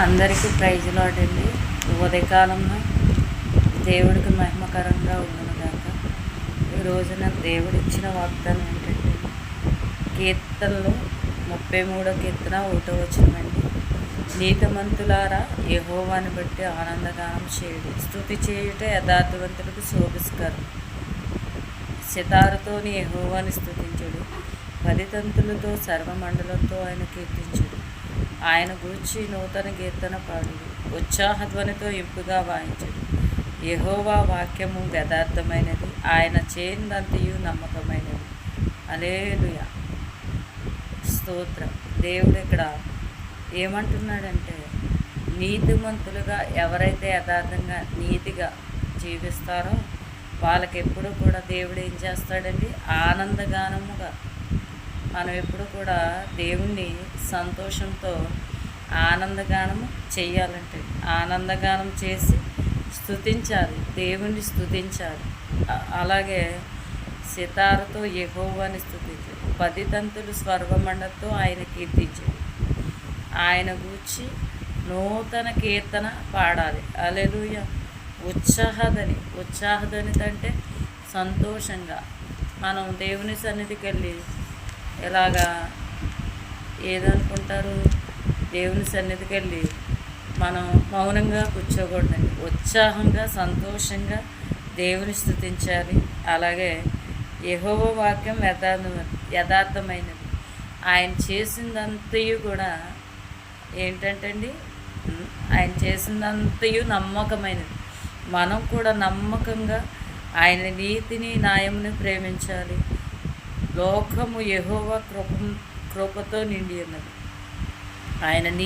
అందరికీ praise lord అండి. ఉదయకాలంలో దేవుడికి మహిమకరంగా ఉండను గాక. ఈ రోజున దేవుడు ఇచ్చిన వాగ్దానం ఏంటంటే కీర్తనలో 33వ కీర్తన 1వ వచనమండి. నీతిమంతులారా యెహోవాను బట్టి ఆనందగానం చేయుడి, స్తుతి చేయుట యథార్థవంతులకు శోభిస్కరం. సితారుతోని యెహోవాని స్తుతించుడు, 10 తంతులతో సర్వమండలంతో ఆయన కీర్తించుడు. ఆయన గూర్చి నూతన కీర్తన పాడుడు, ఉత్సాహధ్వనితో ఇంపుగా వాయించుడు. యెహోవా వాక్యము యథార్థమైనది, ఆయన చేయిందంతయు నమ్మకమైనది. హల్లెలూయా, స్తోత్రం. దేవుడు ఇక్కడ ఏమంటున్నాడంటే నీతిమంతులుగా ఎవరైతే యథార్థంగా నీతిగా జీవిస్తారో వాళ్ళకి ఎప్పుడు కూడా దేవుడు ఏం చేస్తాడండి, ఆనందగానముగా మనం ఎప్పుడు కూడా దేవుణ్ణి సంతోషంతో ఆనందగానము చేయాలంటే ఆనందగానం చేసి స్తుతించాలి, దేవుణ్ణి స్తుతించాలి. అలాగే సితారుతో యెహోవాని స్తుతించాలి, 10 తంతులు స్వర్వమండతో ఆయన కీర్తించాలి. ఆయన గూర్చి నూతన కీర్తన పాడాలి. హల్లెలూయా. ఉత్సాహధ్వని అంటే సంతోషంగా మనం దేవుని సన్నిధికి వెళ్ళి ఎలాగా ఏదనుకుంటారు, దేవుని సన్నిధికి వెళ్ళి మనం మౌనంగా కూర్చోకూడదండి. ఉత్సాహంగా సంతోషంగా దేవుని స్తుతించాలి. అలాగే యెహోవా వాక్యం యథార్థమైనది, ఆయన చేసిందంతయు కూడా ఏంటంటే అండి, ఆయన చేసిందంతయు నమ్మకమైనది. మనం కూడా నమ్మకంగా ఆయన నీతిని న్యాయముని ప్రేమించాలి. లోకము యెహోవా కృపతో నిండి ఉన్నది. ఆయన